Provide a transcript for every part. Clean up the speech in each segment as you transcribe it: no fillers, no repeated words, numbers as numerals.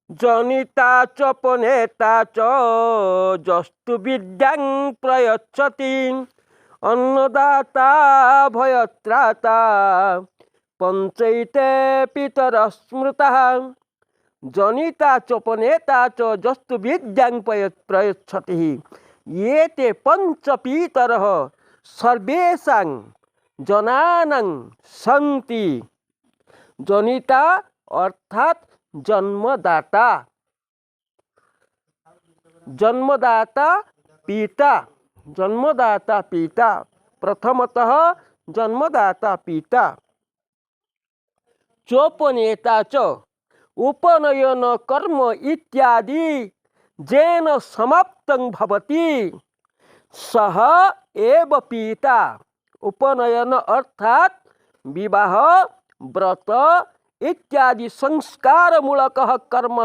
जनिता च पुनेता च जस्तु विद्यां प्रयच्छति अन्नदाता भयत्राता पंचैते पितर स्मृतः जनिता च पुनेता च जस्तु विद्यां प्रयच्छति ये ते पंच पितरः सर्वेषां जनानां सन्ति। जनिता अर्थात जन्मदाता, जन्मदाता पिता, जन्मदाता पिता, प्रथमतः जन्मदाता पिता। चोपनेता च उपनयन कर्म इत्यादि जेन समाप्तं भवति सह एव पिता। उपनयन अर्थात विवाह, व्रत इत्यादि संस्कार मूलकः कर्म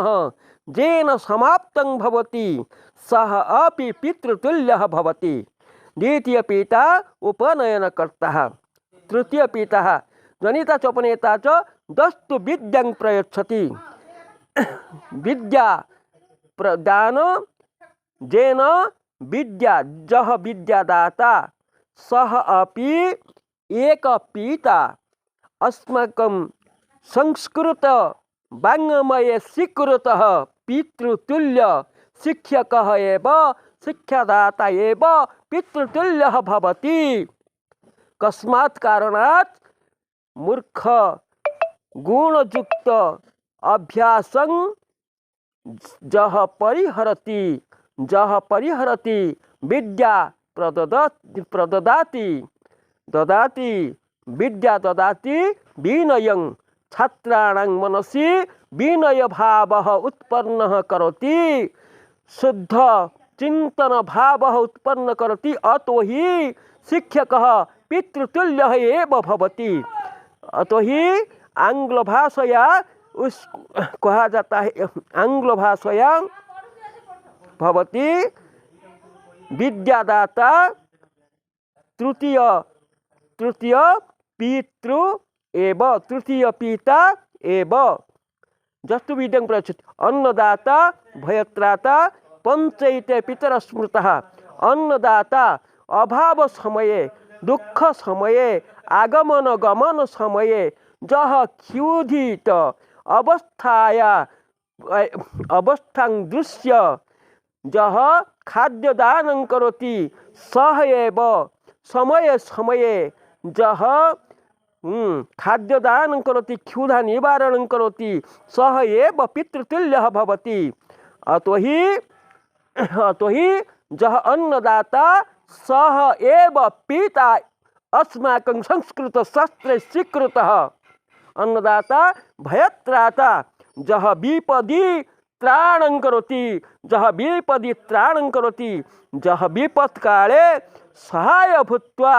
जेन समाप्तं भवति सः अपि पितृतुल्यः भवति। द्वितीय पिता उपनयनकर्ता। तृतीय पिता जनिता च उपनेता च दस्तु विद्यां प्रयच्छति। विद्या प्रदान जेन विद्या, जह विद्यादाता सः अपि एक पिता। अस्माकं संस्कृत वाङ्मये स्वीकृतः पितृतुल्य शिक्षकः एव, शिक्षादाता एव पितृतुल्यः भवति। कस्मात् कारणात् मूर्ख गुणयुक्त अभ्यासं जह परिहरति विद्या प्रददाति ददाति विद्या ददाति विनयं छात्राणां मनसि विनय भावः उत्पन्नः करोति, शुद्ध चिंतन भावः उत्पन्न करोति। अतो हि शिक्षकः पितृतुल्यः एव भवति। अतो हि आंग्ल भाषया उस कहा जाता है, आंग्ल भाषया भवति विद्यादाता तृतीय पितृ एव, तृतीय पिता एव। जस्तु विद्यां प्रयच्छति अन्नदाता भयत्राता पंचैते पितर स्मृतः। अन्नदाता अभाव समये, दुख समये, आगमन गमन समये जह क्षुधित अवस्थां दृश्य जह खाद्य दानं करोति सह एव समय समये जह खाद्य दानं करोति, क्षुधा निवारणं करोति सह एव पितृतुल्यः भवति। अतो हि जह अन्नदाता सह एव पिता अस्माकं संस्कृत शास्त्रे स्वीकृतः। अन्नदाता भयत्राता जह विपदि त्राणं करोति, जह विपदि त्राणं करोति, जह विपत्काले सहाय भूत्वा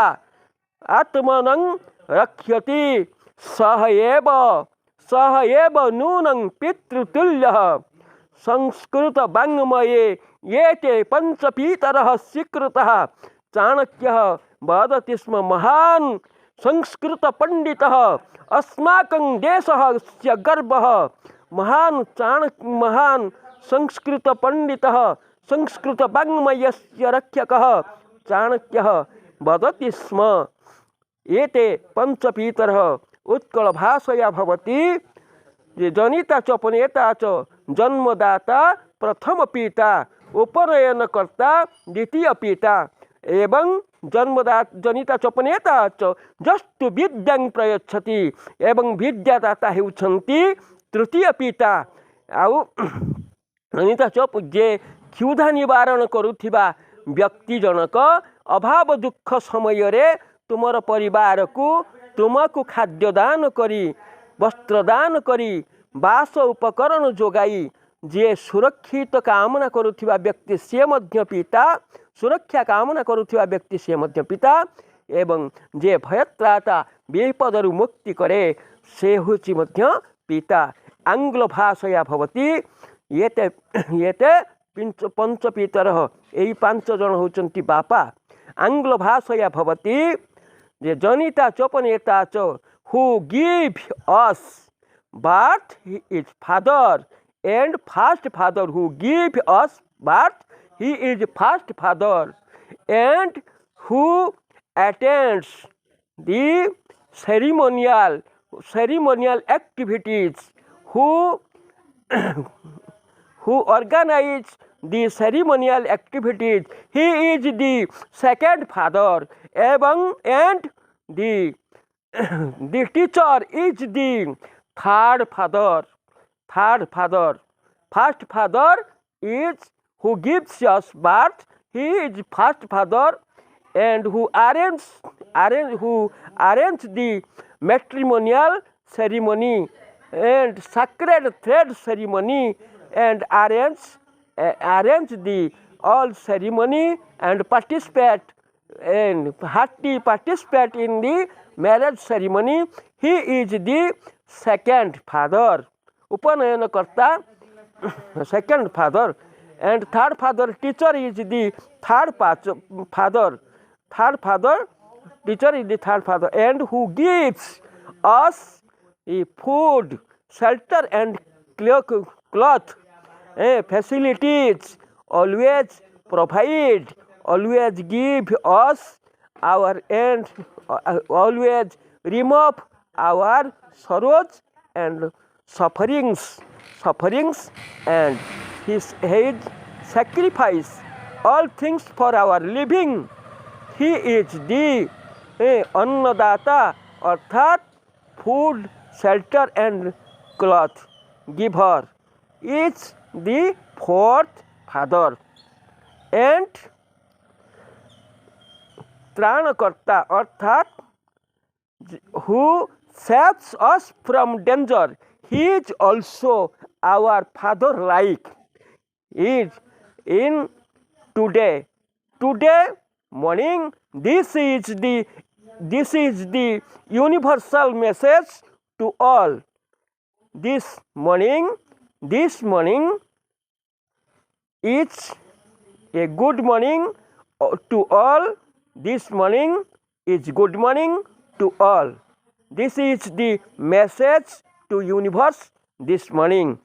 आत्मनं रक्षति सह एव नूनं पितृतुल्यः। संस्कृत वाङ्मये ये ते पंचपीतरः स्वीकृतः। चाणक्यः वदति स्म महान् संस्कृत पंडितः अस्माकं देशस्य गर्वः। महान् संस्कृत पंडितः संस्कृत वाङ्मयस्य रक्षकः चाणक्यः वदति स्म एते पंचपीतरः उत्कल भाषया भवति। जनिता च पुनेता च जन्मदाता प्रथम पिता, उपनयनकर्ता द्वितीय पिता एवं जनिता च पुनेता च जस्तु विद्यां प्रयच्छति एवं विद्यादाता हेउछन्ति तृतीय पिता। आउ जनिता च जे क्षुधा निवारण करुथिबा व्यक्ति जनक अभाव दुख समय रे तुमर परिवार को तुमको खाद्य दान करी, वस्त्र दान करी, बास उपकरण जोगाई जे सुरक्षित कामना करुथिबा व्यक्ति से मध्य पिता, सुरक्षा कामना करुथिबा व्यक्ति से मध्य पिता एवं जे भयत्राता विपदरु मुक्ति करे से होछि मध्य पिता। आंग्ल भाषया भवति येते पंचपीतरः, एई पांच जन होचन्ति बापा। आंग्ल भाषया भवति जे जनिता च पुनेता च who give us birth is father and first father who give us birth. He is first father, and who attends the ceremonial activities, who organize the ceremonial activities. He is the second father, and the the teacher is the third father. Third father. First father is who gives us birth. He is first father, and who arrange the matrimonial ceremony and sacred thread ceremony, and arrange the all ceremony and participate in the marriage ceremony. He is the second father. Upanayana karta, second father, and third father teacher is the third father. Third father teacher is the third father, and who gives us food, shelter, and cloth, facilities, always provide, always give us our end, always remove our sorrows and sufferings, and his head sacrifice all things for our living. He is the Annadata, अर्थात food, shelter, and cloth giver, is the fourth father. And त्राणकर्ता, अर्थात who saves us from danger. He is also our father, like is in today morning. This is the universal message to all. This morning is a good morning to all. This morning is good morning to all. This is the message to universe this morning.